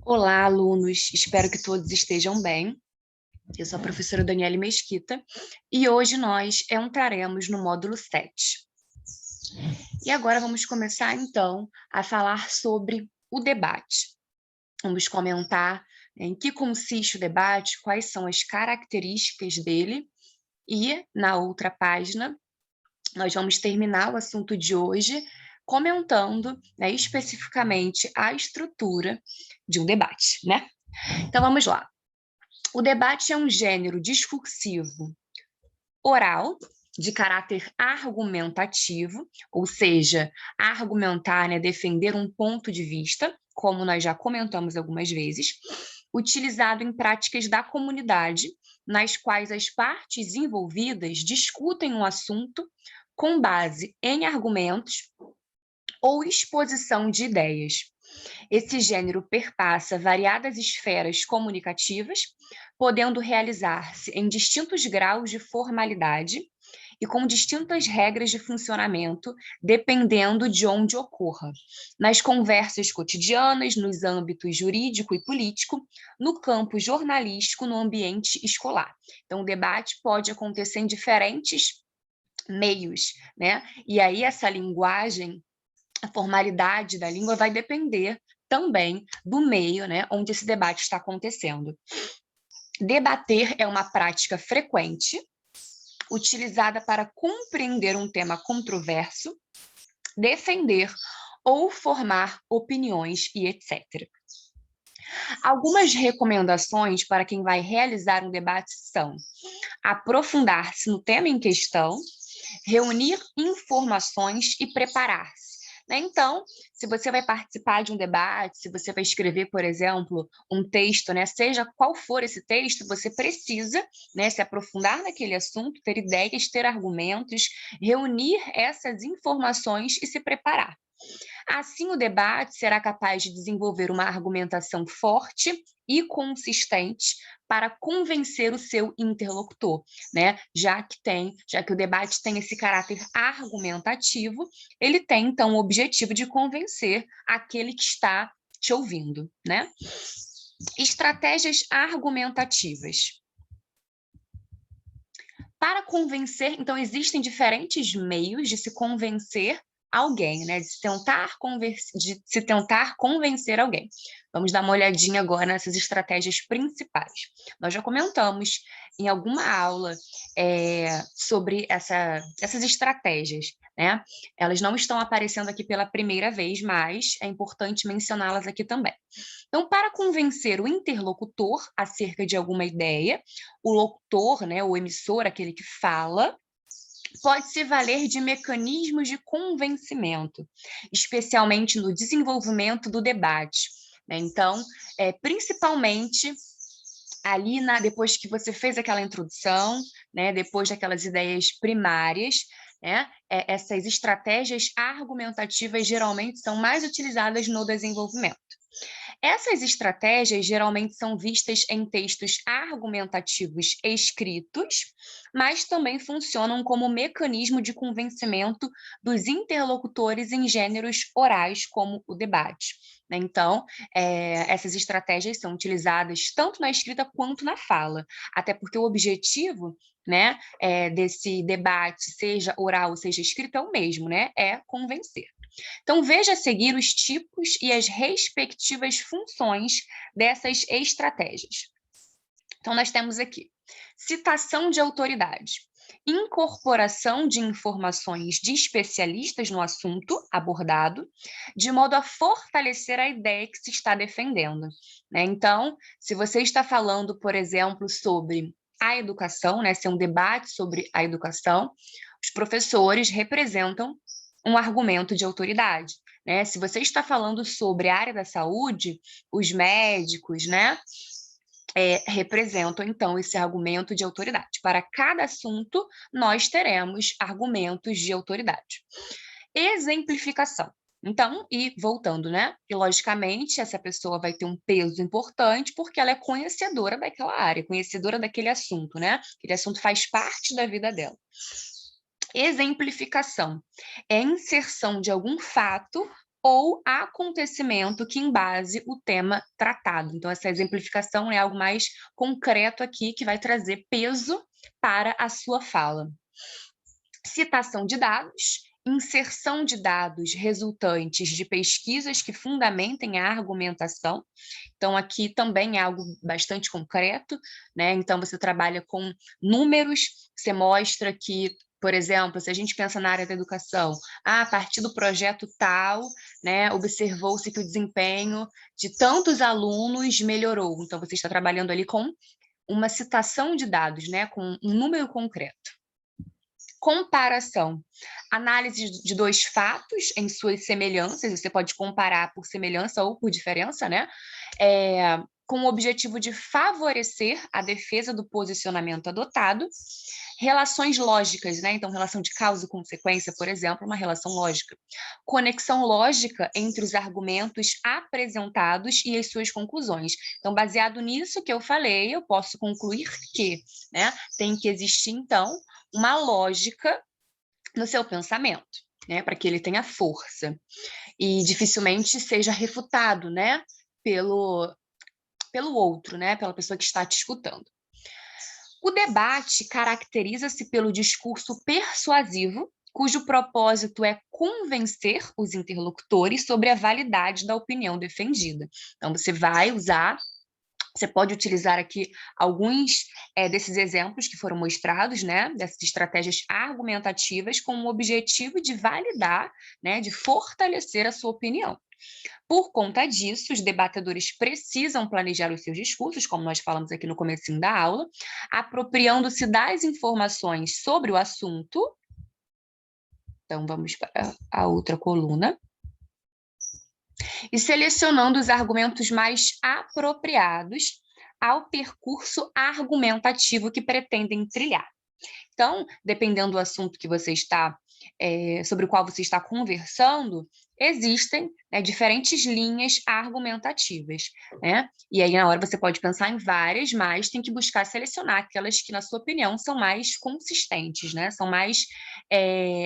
Olá, alunos. Espero que todos estejam bem. Eu sou a professora Daniele Mesquita e hoje nós entraremos no módulo 7. E agora vamos começar, então, a falar sobre o debate. Vamos comentar em que consiste o debate, quais são as características dele e, na outra página, nós vamos terminar o assunto de hoje comentando, né, especificamente a estrutura de um debate, né? Então, vamos lá. O debate é um gênero discursivo oral, de caráter argumentativo, ou seja, argumentar, né, defender um ponto de vista, como nós já comentamos algumas vezes, utilizado em práticas da comunidade, nas quais as partes envolvidas discutem um assunto com base em argumentos ou exposição de ideias. Esse gênero perpassa variadas esferas comunicativas, podendo realizar-se em distintos graus de formalidade e com distintas regras de funcionamento, dependendo de onde ocorra. Nas conversas cotidianas, nos âmbitos jurídico e político, no campo jornalístico, no ambiente escolar. Então, o debate pode acontecer em diferentes meios, né? E aí essa linguagem, a formalidade da língua vai depender também do meio, né, onde esse debate está acontecendo. Debater é uma prática frequente, utilizada para compreender um tema controverso, defender ou formar opiniões e etc. Algumas recomendações para quem vai realizar um debate são: aprofundar-se no tema em questão, reunir informações e preparar-se. Né? Então, se você vai participar de um debate, se você vai escrever, por exemplo, um texto, né, seja qual for esse texto, você precisa, né, se aprofundar naquele assunto, ter ideias, ter argumentos, reunir essas informações e se preparar. Assim, o debate será capaz de desenvolver uma argumentação forte e consistente para convencer o seu interlocutor, né? Já que o debate tem esse caráter argumentativo, ele tem então o objetivo de convencer aquele que está te ouvindo, né? Estratégias argumentativas. Para convencer, então, existem diferentes meios de se convencer alguém, né? De se tentar convencer alguém. Vamos dar uma olhadinha agora nessas estratégias principais. Nós já comentamos em alguma aula sobre essas estratégias, né? Elas não estão aparecendo aqui pela primeira vez, mas é importante mencioná-las aqui também. Então, para convencer o interlocutor acerca de alguma ideia, o locutor, né, o emissor, aquele que fala, pode se valer de mecanismos de convencimento, especialmente no desenvolvimento do debate, né? Então, principalmente ali depois que você fez aquela introdução, né, depois daquelas ideias primárias, né, essas estratégias argumentativas geralmente são mais utilizadas no desenvolvimento. Essas estratégias geralmente são vistas em textos argumentativos escritos, mas também funcionam como mecanismo de convencimento dos interlocutores em gêneros orais, como o debate. Né? Então, essas estratégias são utilizadas tanto na escrita quanto na fala, até porque o objetivo, né, desse debate, seja oral, seja escrito, é o mesmo, né? É convencer. Então, veja a seguir os tipos e as respectivas funções dessas estratégias. Então, nós temos aqui citação de autoridade, incorporação de informações de especialistas no assunto abordado, de modo a fortalecer a ideia que se está defendendo. Né? Então, se você está falando, por exemplo, sobre a educação, né, se é um debate sobre a educação, os professores representam um argumento de autoridade. Né? Se você está falando sobre a área da saúde, os médicos, né, representam, então, esse argumento de autoridade. Para cada assunto, nós teremos argumentos de autoridade. Exemplificação. Então, e voltando, né? E, logicamente, essa pessoa vai ter um peso importante porque ela é conhecedora daquela área, conhecedora daquele assunto, né? Aquele assunto faz parte da vida dela. Exemplificação é inserção de algum fato ou acontecimento que embase o tema tratado. Então, essa exemplificação é algo mais concreto aqui, que vai trazer peso para a sua fala. Citação de dados, inserção de dados resultantes de pesquisas que fundamentem a argumentação. Então, aqui também é algo bastante concreto, né? Então, você trabalha com números, você mostra que, por exemplo, se a gente pensa na área da educação, a partir do projeto tal, né, observou-se que o desempenho de tantos alunos melhorou. Então, você está trabalhando ali com uma citação de dados, né, com um número concreto. Comparação. Análise de dois fatos em suas semelhanças, você pode comparar por semelhança ou por diferença, né? Com o objetivo de favorecer a defesa do posicionamento adotado. Relações lógicas, né? Então, relação de causa e consequência, por exemplo, uma relação lógica. Conexão lógica entre os argumentos apresentados e as suas conclusões. Então, baseado nisso que eu falei, eu posso concluir que, né, tem que existir, então, uma lógica no seu pensamento, né, para que ele tenha força e dificilmente seja refutado, né, pelo outro, né, pela pessoa que está te escutando. O debate caracteriza-se pelo discurso persuasivo, cujo propósito é convencer os interlocutores sobre a validade da opinião defendida. Então, você pode utilizar aqui alguns desses exemplos que foram mostrados, né, dessas estratégias argumentativas com o objetivo de validar, né, de fortalecer a sua opinião. Por conta disso, os debatedores precisam planejar os seus discursos, como nós falamos aqui no comecinho da aula, apropriando-se das informações sobre o assunto. Então, vamos para a outra coluna. E selecionando os argumentos mais apropriados ao percurso argumentativo que pretendem trilhar. Então, dependendo do assunto que você está, sobre o qual você está conversando, existem, né, diferentes linhas argumentativas, né? E aí, na hora, você pode pensar em várias, mas tem que buscar selecionar aquelas que, na sua opinião, são mais consistentes, né? São mais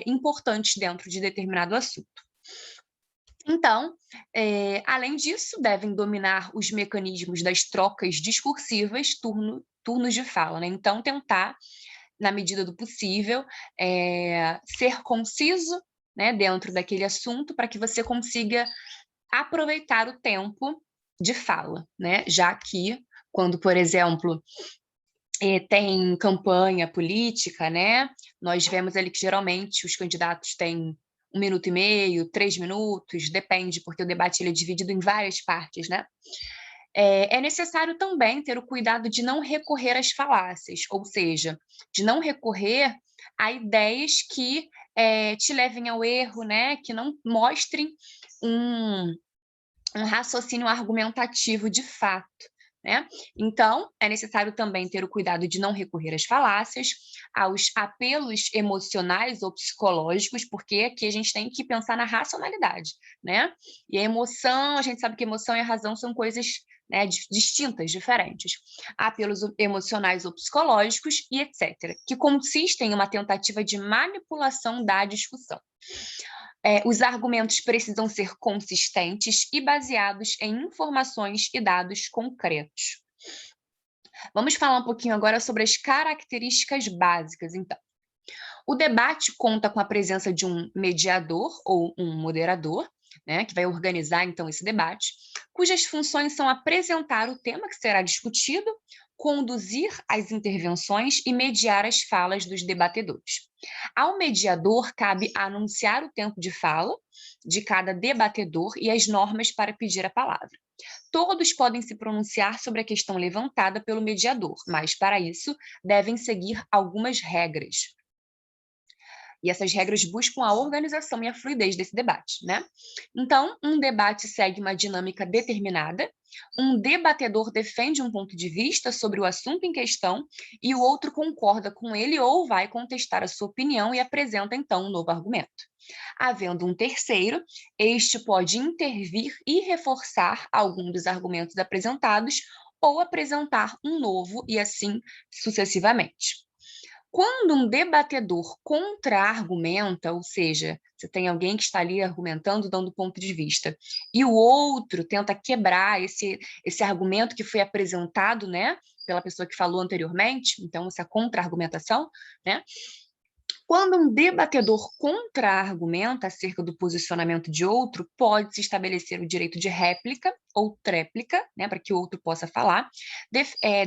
importantes dentro de determinado assunto. Então, além disso, devem dominar os mecanismos das trocas discursivas, turnos de fala, né? Então, tentar, na medida do possível, ser conciso, né, dentro daquele assunto, para que você consiga aproveitar o tempo de fala, né? Já que, quando, por exemplo, tem campanha política, né, nós vemos ali que geralmente os candidatos têm 1 minuto e meio, 3 minutos, depende, porque o debate ele é dividido em várias partes, né? É necessário também ter o cuidado de não recorrer às falácias, ou seja, de não recorrer a ideias que te levem ao erro, né? Que não mostrem um raciocínio argumentativo de fato, né? Então, é necessário também ter o cuidado de não recorrer às falácias, aos apelos emocionais ou psicológicos, porque aqui a gente tem que pensar na racionalidade, né? E a emoção, a gente sabe que emoção e a razão são coisas, né, distintas, diferentes. Apelos emocionais ou psicológicos e etc., que consistem em uma tentativa de manipulação da discussão. Os argumentos precisam ser consistentes e baseados em informações e dados concretos. Vamos falar um pouquinho agora sobre as características básicas, então. O debate conta com a presença de um mediador ou um moderador, né, que vai organizar, então, esse debate, cujas funções são apresentar o tema que será discutido, conduzir as intervenções e mediar as falas dos debatedores. Ao mediador, cabe anunciar o tempo de fala de cada debatedor e as normas para pedir a palavra. Todos podem se pronunciar sobre a questão levantada pelo mediador, mas, para isso, devem seguir algumas regras. E essas regras buscam a organização e a fluidez desse debate, né? Então, um debate segue uma dinâmica determinada, um debatedor defende um ponto de vista sobre o assunto em questão e o outro concorda com ele ou vai contestar a sua opinião e apresenta, então, um novo argumento. Havendo um terceiro, este pode intervir e reforçar algum dos argumentos apresentados ou apresentar um novo e assim sucessivamente. Quando um debatedor contra-argumenta, ou seja, você tem alguém que está ali argumentando, dando ponto de vista, e o outro tenta quebrar esse argumento que foi apresentado, né, pela pessoa que falou anteriormente, então essa contra-argumentação, né? Quando um debatedor contra-argumenta acerca do posicionamento de outro, pode-se estabelecer o direito de réplica ou tréplica, né, para que o outro possa falar,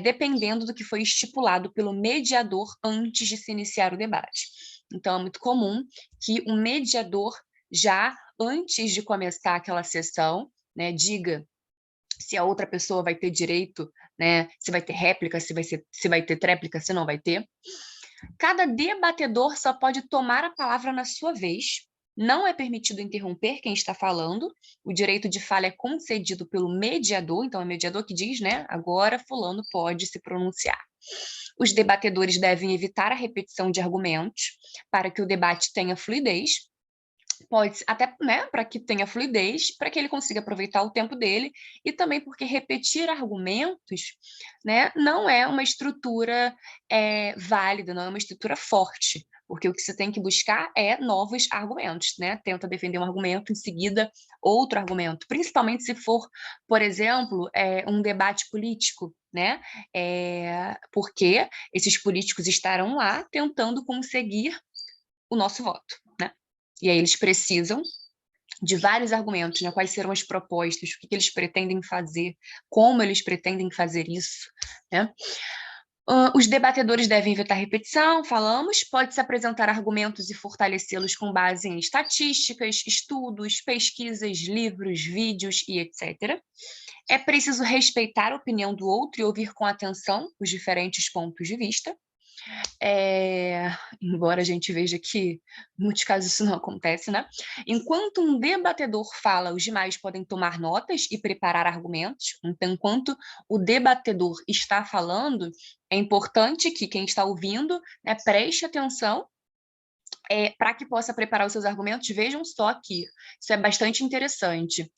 dependendo do que foi estipulado pelo mediador antes de se iniciar o debate. Então, é muito comum que um mediador, já antes de começar aquela sessão, né, diga se a outra pessoa vai ter direito, né, se vai ter réplica, se vai ter tréplica, se não vai ter. Cada debatedor só pode tomar a palavra na sua vez. Não é permitido interromper quem está falando. O direito de fala é concedido pelo mediador, então é o mediador que diz, né? Agora fulano pode se pronunciar. Os debatedores devem evitar a repetição de argumentos para que o debate tenha fluidez. Pode até, né, para que tenha fluidez, para que ele consiga aproveitar o tempo dele, e também porque repetir argumentos, né, não é uma estrutura válida, não é uma estrutura forte, porque o que você tem que buscar é novos argumentos, né? Tenta defender um argumento, em seguida outro argumento, principalmente se for, por exemplo, um debate político, né? Porque esses políticos estarão lá tentando conseguir o nosso voto, né? E aí eles precisam de vários argumentos, né? Quais serão as propostas, o que eles pretendem fazer, como eles pretendem fazer isso, né? Os debatedores devem evitar repetição, falamos, pode-se apresentar argumentos e fortalecê-los com base em estatísticas, estudos, pesquisas, livros, vídeos e etc. É preciso respeitar a opinião do outro e ouvir com atenção os diferentes pontos de vista. Embora a gente veja que, em muitos casos, isso não acontece, né? Enquanto um debatedor fala, os demais podem tomar notas e preparar argumentos. Então, enquanto o debatedor está falando, é importante que quem está ouvindo, né, preste atenção para que possa preparar os seus argumentos. Vejam só aqui, isso é bastante interessante.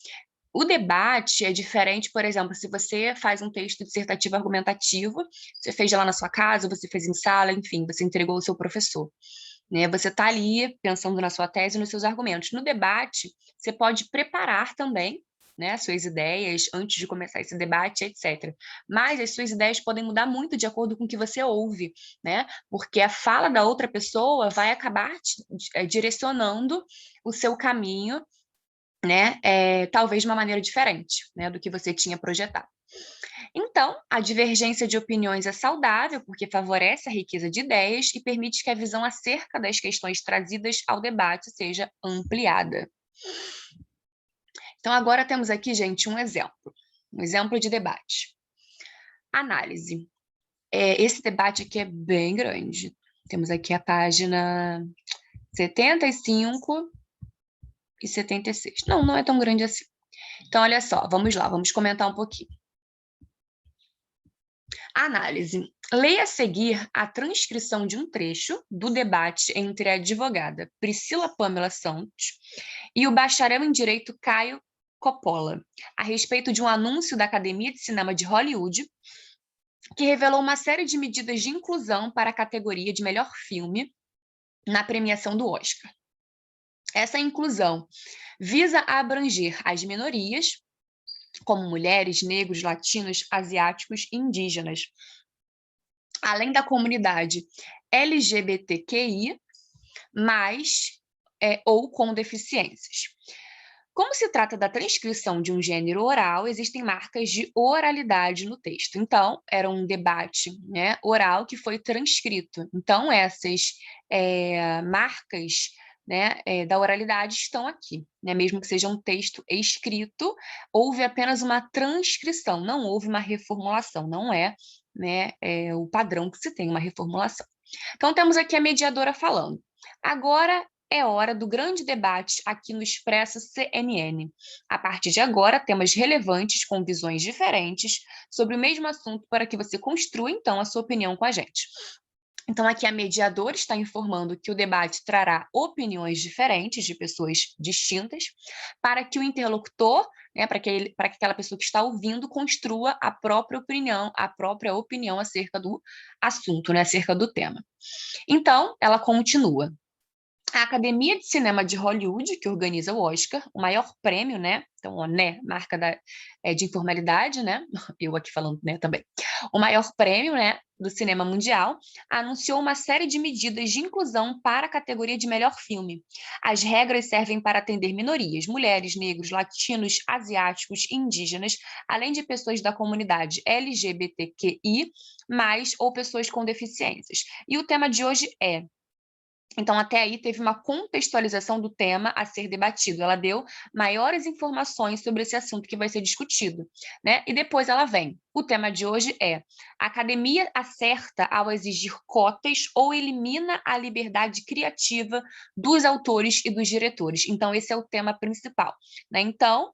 O debate é diferente, por exemplo, se você faz um texto dissertativo argumentativo, você fez lá na sua casa, você fez em sala, enfim, você entregou ao seu professor, né? Você está ali pensando na sua tese e nos seus argumentos. No debate, você pode preparar também, né, suas ideias antes de começar esse debate, etc. Mas as suas ideias podem mudar muito de acordo com o que você ouve, né? Porque a fala da outra pessoa vai acabar direcionando o seu caminho, né, talvez de uma maneira diferente, né, do que você tinha projetado. Então, a divergência de opiniões é saudável, porque favorece a riqueza de ideias e permite que a visão acerca das questões trazidas ao debate seja ampliada. Então, agora temos aqui, gente, um exemplo de debate. Análise. Esse debate aqui é bem grande. Temos aqui a página 75 e 76. Não é tão grande assim. Então, olha só, vamos lá, vamos comentar um pouquinho. Análise. Leia a seguir a transcrição de um trecho do debate entre a advogada Priscila Pamela Santos e o bacharel em Direito Caio Coppola, a respeito de um anúncio da Academia de Cinema de Hollywood que revelou uma série de medidas de inclusão para a categoria de melhor filme na premiação do Oscar. Essa inclusão visa abranger as minorias, como mulheres, negros, latinos, asiáticos e indígenas, além da comunidade LGBTQI, ou com deficiências. Como se trata da transcrição de um gênero oral, existem marcas de oralidade no texto. Então, era um debate, né, oral que foi transcrito. Então, essas marcas, né, da oralidade estão aqui, né? Mesmo que seja um texto escrito, houve apenas uma transcrição, não houve uma reformulação, não é, né, o padrão que se tem, uma reformulação. Então, temos aqui a mediadora falando. Agora é hora do grande debate aqui no Expresso CNN. A partir de agora, temas relevantes com visões diferentes sobre o mesmo assunto para que você construa, então, a sua opinião com a gente. Então, aqui a mediadora está informando que o debate trará opiniões diferentes de pessoas distintas, para que o interlocutor, né, para que aquela pessoa que está ouvindo construa a própria opinião acerca do assunto, né, acerca do tema. Então, ela continua. A Academia de Cinema de Hollywood, que organiza o Oscar, o maior prêmio, né? Então, o né, marca de informalidade, né? Eu aqui falando né também. O maior prêmio, né, do cinema mundial, anunciou uma série de medidas de inclusão para a categoria de melhor filme. As regras servem para atender minorias, mulheres, negros, latinos, asiáticos, indígenas, além de pessoas da comunidade LGBTQI+, ou pessoas com deficiências. E o tema de hoje é. Então, até aí, teve uma contextualização do tema a ser debatido. Ela deu maiores informações sobre esse assunto que vai ser discutido, né? E depois ela vem. O tema de hoje é: a academia acerta ao exigir cotas ou elimina a liberdade criativa dos autores e dos diretores? Então, esse é o tema principal, né? Então,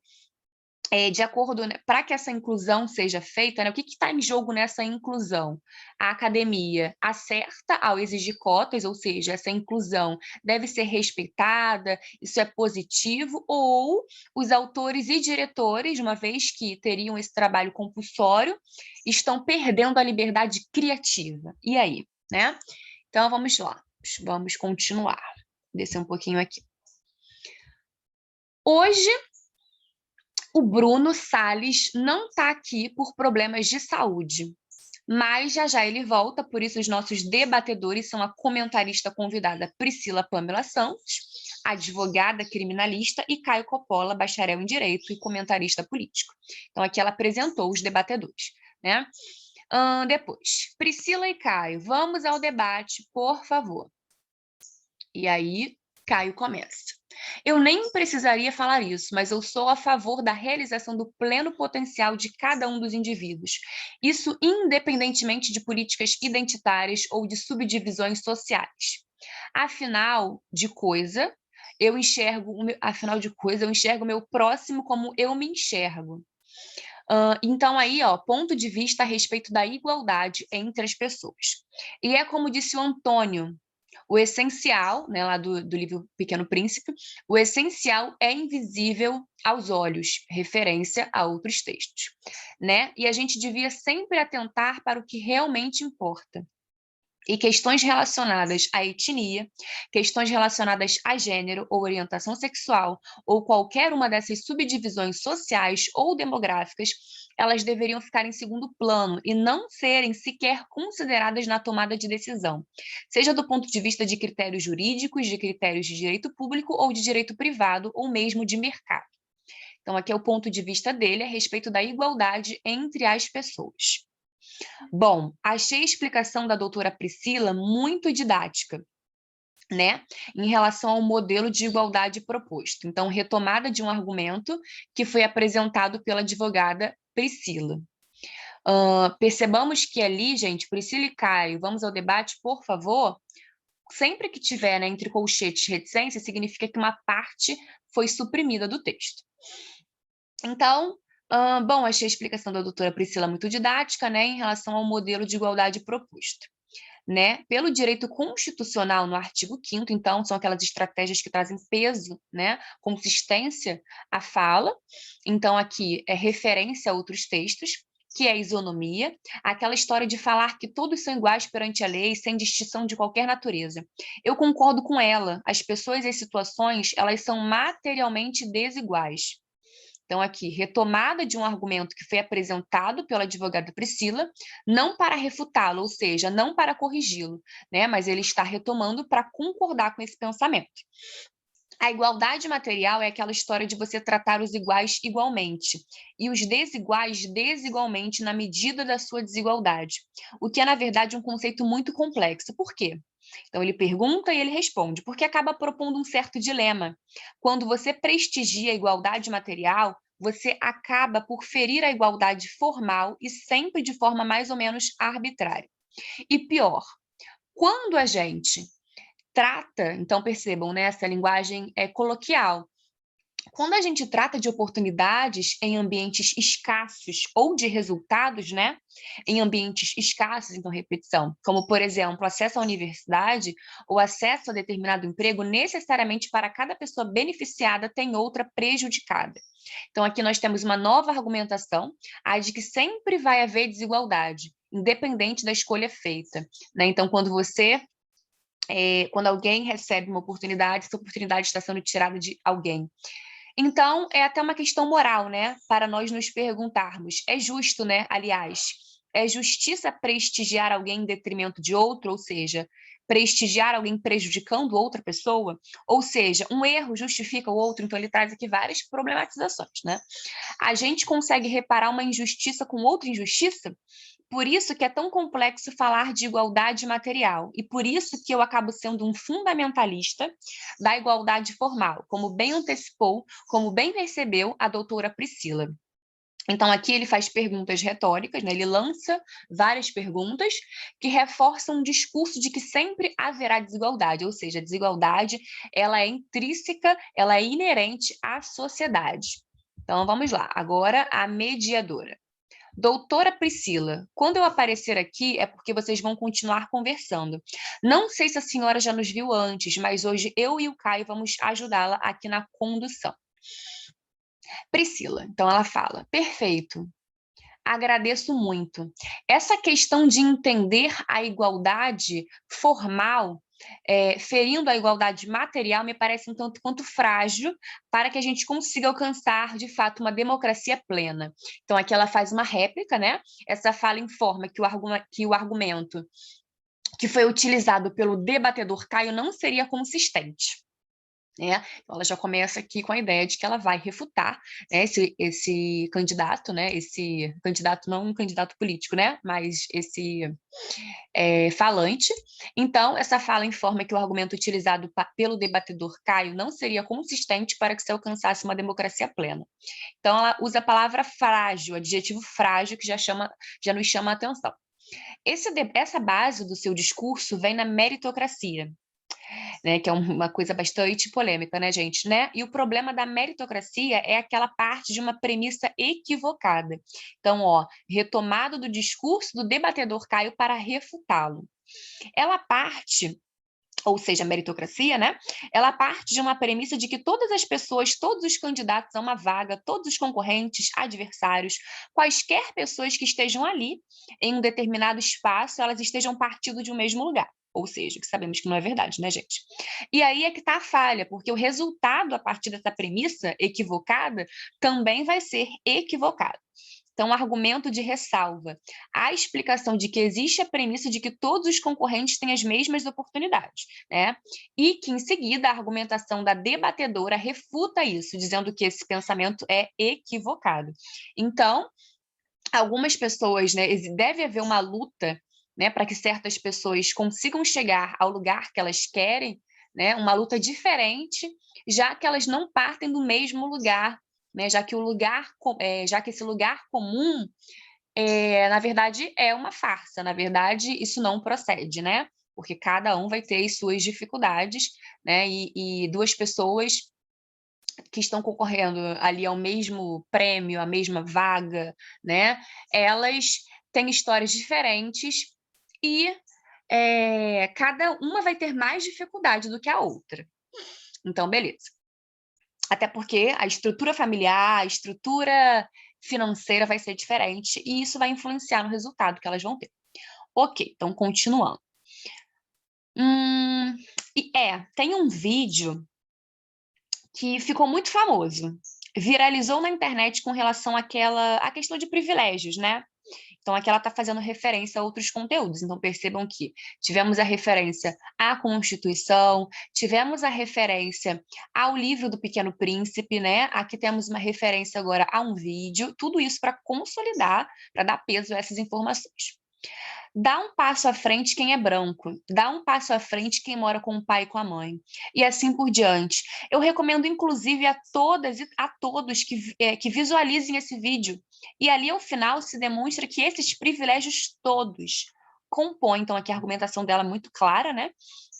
de acordo, né, para que essa inclusão seja feita, né, o que está em jogo nessa inclusão? A academia acerta ao exigir cotas, ou seja, essa inclusão deve ser respeitada, isso é positivo, ou os autores e diretores, uma vez que teriam esse trabalho compulsório, estão perdendo a liberdade criativa. E aí, né? Então, vamos lá, vamos continuar. Descer um pouquinho aqui. Hoje, o Bruno Salles não está aqui por problemas de saúde, mas já ele volta, por isso os nossos debatedores são a comentarista convidada Priscila Pamela Santos, advogada criminalista, e Caio Coppola, bacharel em Direito e comentarista político. Então, aqui ela apresentou os debatedores, né? Depois, Priscila e Caio, vamos ao debate, por favor. E aí, Caio começa. Eu nem precisaria falar isso, mas eu sou a favor da realização do pleno potencial de cada um dos indivíduos. Isso independentemente de políticas identitárias ou de subdivisões sociais. Afinal de coisa, eu enxergo o meu próximo como eu me enxergo. Então, aí, ó, ponto de vista a respeito da igualdade entre as pessoas. E é como disse o Antônio, o essencial, né, lá do livro Pequeno Príncipe, o essencial é invisível aos olhos, referência a outros textos, né? E a gente devia sempre atentar para o que realmente importa. E questões relacionadas à etnia, questões relacionadas a gênero ou orientação sexual, ou qualquer uma dessas subdivisões sociais ou demográficas, elas deveriam ficar em segundo plano e não serem sequer consideradas na tomada de decisão, seja do ponto de vista de critérios jurídicos, de critérios de direito público ou de direito privado, ou mesmo de mercado. Então, aqui é o ponto de vista dele a respeito da igualdade entre as pessoas. Bom, achei a explicação da doutora Priscila muito didática, né, em relação ao modelo de igualdade proposto. Então, retomada de um argumento que foi apresentado pela advogada Priscila. Percebamos que ali, gente, Priscila e Caio, vamos ao debate, por favor. Sempre que tiver, né, entre colchetes reticência, significa que uma parte foi suprimida do texto. Então, bom, achei a explicação da doutora Priscila muito didática, né, em relação ao modelo de igualdade proposto. Né? Pelo direito constitucional, no artigo 5º, então, são aquelas estratégias que trazem peso, né, consistência à fala. Então, aqui é referência a outros textos, que é a isonomia, aquela história de falar que todos são iguais perante a lei, sem distinção de qualquer natureza. Eu concordo com ela, as pessoas e as situações, elas são materialmente desiguais. Então, aqui, retomada de um argumento que foi apresentado pela advogada Priscila, não para refutá-lo, ou seja, não para corrigi-lo, né? Mas ele está retomando para concordar com esse pensamento. A igualdade material é aquela história de você tratar os iguais igualmente e os desiguais desigualmente na medida da sua desigualdade, o que é, na verdade, um conceito muito complexo. Por quê? Então, ele pergunta e ele responde, porque acaba propondo um certo dilema. Quando você prestigia a igualdade material, você acaba por ferir a igualdade formal e sempre de forma mais ou menos arbitrária. E pior, quando a gente trata, então percebam, né, essa linguagem é coloquial, Quando a gente trata de oportunidades em ambientes escassos ou de resultados, né, em ambientes escassos, então repetição, como por exemplo, acesso à universidade ou acesso a determinado emprego, necessariamente para cada pessoa beneficiada tem outra prejudicada. Então aqui nós temos uma nova argumentação, a de que sempre vai haver desigualdade, independente da escolha feita, né? Então quando alguém recebe uma oportunidade, essa oportunidade está sendo tirada de alguém. Então, é até uma questão moral, né? Para nós nos perguntarmos. É justo, né? Aliás, é justiça prestigiar alguém em detrimento de outro, ou seja, prestigiar alguém prejudicando outra pessoa? Ou seja, um erro justifica o outro, então ele traz aqui várias problematizações, né? A gente consegue reparar uma injustiça com outra injustiça? Por isso que é tão complexo falar de igualdade material, e por isso que eu acabo sendo um fundamentalista da igualdade formal, como bem antecipou, como bem percebeu a doutora Priscila. Então, aqui ele faz perguntas retóricas, né? Ele lança várias perguntas que reforçam um discurso de que sempre haverá desigualdade, ou seja, a desigualdade ela é intrínseca, ela é inerente à sociedade. Então, vamos lá. Agora, a mediadora. Doutora Priscila, quando eu aparecer aqui é porque vocês vão continuar conversando. Não sei se a senhora já nos viu antes, mas hoje eu e o Caio vamos ajudá-la aqui na condução. Priscila, então ela fala: perfeito, agradeço muito. Essa questão de entender a igualdade formal, ferindo a igualdade material, me parece um tanto quanto frágil para que a gente consiga alcançar, de fato, uma democracia plena. Então, aqui ela faz uma réplica, né? Essa fala informa que o argumento que foi utilizado pelo debatedor Caio não seria consistente. Né? Então, ela já começa aqui com a ideia de que ela vai refutar, né, esse candidato, né, esse candidato, não um candidato político, né, mas esse falante. Então, essa fala informa que o argumento utilizado pelo debatedor Caio não seria consistente para que se alcançasse uma democracia plena. Então, ela usa a palavra frágil, adjetivo frágil, que já nos chama a atenção. Essa base do seu discurso vem na meritocracia, né, que é uma coisa bastante polêmica, né, gente, né? E o problema da meritocracia é aquela parte de uma premissa equivocada. Então, ó, retomado do discurso do debatedor Caio para refutá-lo. Ela parte, ou seja, a meritocracia, né? Ela parte de uma premissa de que todas as pessoas, todos os candidatos a uma vaga, todos os concorrentes, adversários, quaisquer pessoas que estejam ali em um determinado espaço, elas estejam partindo de um mesmo lugar. Ou seja, que sabemos que não é verdade, né, gente? E aí é que está a falha, porque o resultado a partir dessa premissa equivocada também vai ser equivocado. Então, argumento de ressalva. A explicação de que existe a premissa de que todos os concorrentes têm as mesmas oportunidades, né? E que, em seguida, a argumentação da debatedora refuta isso, dizendo que esse pensamento é equivocado. Então, algumas pessoas, né, deve haver uma luta, né, para que certas pessoas consigam chegar ao lugar que elas querem, né, uma luta diferente, já que elas não partem do mesmo lugar, né, já que esse lugar comum, na verdade, é uma farsa, na verdade, isso não procede, né, porque cada um vai ter as suas dificuldades, né, e duas pessoas que estão concorrendo ali ao mesmo prêmio, à mesma vaga, né? Elas têm histórias diferentes e cada uma vai ter mais dificuldade do que a outra. Então, beleza. Até porque a estrutura familiar, a estrutura financeira vai ser diferente e isso vai influenciar no resultado que elas vão ter. Ok, então continuando. Tem um vídeo que ficou muito famoso, viralizou na internet com relação à questão de privilégios, né? Então, aqui ela está fazendo referência a outros conteúdos. Então, percebam que tivemos a referência à Constituição, tivemos a referência ao livro do Pequeno Príncipe, né? Aqui temos uma referência agora a um vídeo, tudo isso para consolidar, para dar peso a essas informações. Dá um passo à frente quem é branco, dá um passo à frente quem mora com o pai e com a mãe, e assim por diante. Eu recomendo, inclusive, a todas e a todos que visualizem esse vídeo, e ali, ao final, se demonstra que esses privilégios todos compõem, então aqui a argumentação dela é muito clara, né?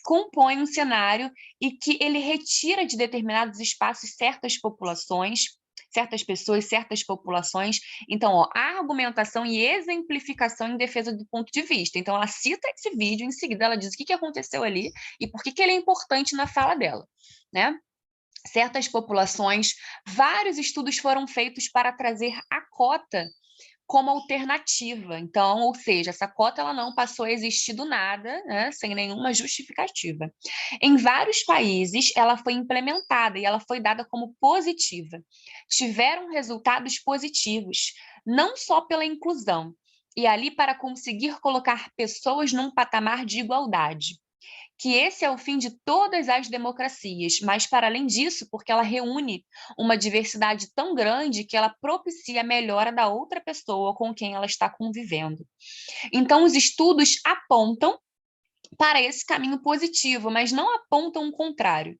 compõe um cenário e que ele retira de determinados espaços certas populações, certas pessoas, certas populações. Então, ó, a argumentação e exemplificação em defesa do ponto de vista. Então, ela cita esse vídeo, em seguida ela diz o que aconteceu ali e por que ele é importante na fala dela, né? Certas populações, vários estudos foram feitos para trazer a cota como alternativa. Então, ou seja, essa cota ela não passou a existir do nada, né, sem nenhuma justificativa. Em vários países, ela foi implementada e ela foi dada como positiva. Tiveram resultados positivos, não só pela inclusão, e ali para conseguir colocar pessoas num patamar de igualdade, que esse é o fim de todas as democracias, mas para além disso, porque ela reúne uma diversidade tão grande que ela propicia a melhora da outra pessoa com quem ela está convivendo. Então, os estudos apontam para esse caminho positivo, mas não apontam o contrário.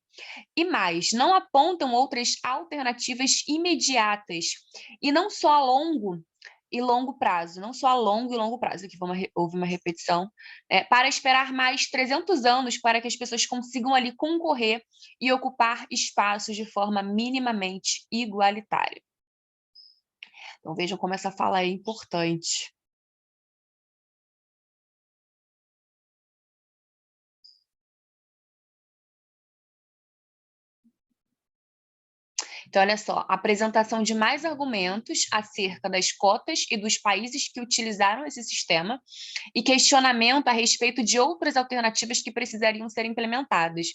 E mais, não apontam outras alternativas imediatas, e não só a longo e longo prazo, não só a longo e longo prazo, aqui houve uma repetição, para esperar mais 300 anos para que as pessoas consigam ali concorrer e ocupar espaços de forma minimamente igualitária. Então vejam como essa fala é importante. Então, olha só, apresentação de mais argumentos acerca das cotas e dos países que utilizaram esse sistema e questionamento a respeito de outras alternativas que precisariam ser implementadas,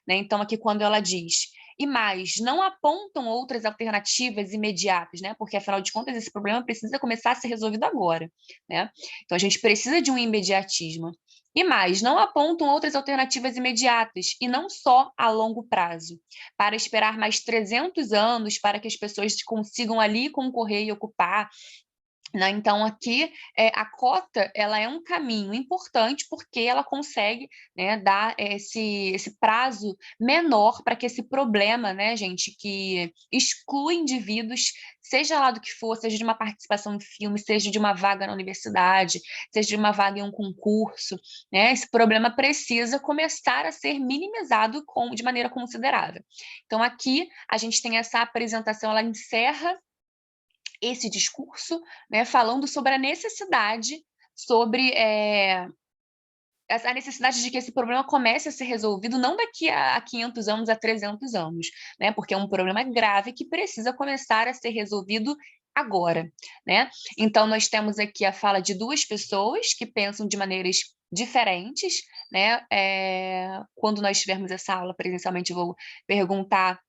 né? Então, aqui quando ela diz, e mais, não apontam outras alternativas imediatas, né? Porque, afinal de contas, esse problema precisa começar a ser resolvido agora, né? Então, a gente precisa de um imediatismo. E mais, não apontam outras alternativas imediatas, e não só a longo prazo, para esperar mais 300 anos para que as pessoas consigam ali concorrer e ocupar, né? Então, aqui, a cota ela é um caminho importante porque ela consegue, né, dar esse prazo menor para que esse problema, né, gente, que exclui indivíduos, seja lá do que for, seja de uma participação em filme, seja de uma vaga na universidade, seja de uma vaga em um concurso, né, esse problema precisa começar a ser minimizado de maneira considerável. Então, aqui, a gente tem essa apresentação, ela encerra esse discurso, né, falando sobre a necessidade, sobre a necessidade de que esse problema comece a ser resolvido não daqui a 500 anos, a 300 anos, né, porque é um problema grave que precisa começar a ser resolvido agora, né? Então, nós temos aqui a fala de duas pessoas que pensam de maneiras diferentes, né? Quando nós tivermos essa aula presencialmente, eu vou perguntar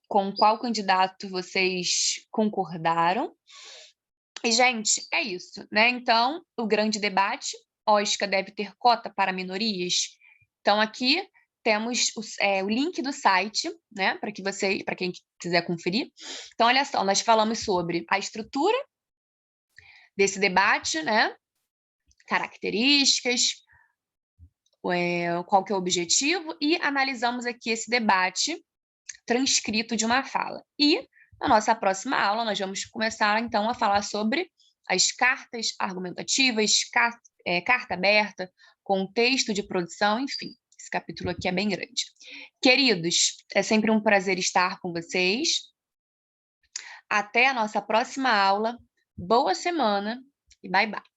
com qual candidato vocês concordaram. E, gente, é isso, né? Então, o grande debate, OSCA deve ter cota para minorias? Então, aqui temos o link do site, né? Para quem quiser conferir. Então, olha só, nós falamos sobre a estrutura desse debate, né? Características, qual que é o objetivo, e analisamos aqui esse debate transcrito de uma fala. E na nossa próxima aula, nós vamos começar, então, a falar sobre as cartas argumentativas, carta aberta, contexto de produção, enfim. Esse capítulo aqui é bem grande. Queridos, é sempre um prazer estar com vocês. Até a nossa próxima aula. Boa semana e bye, bye.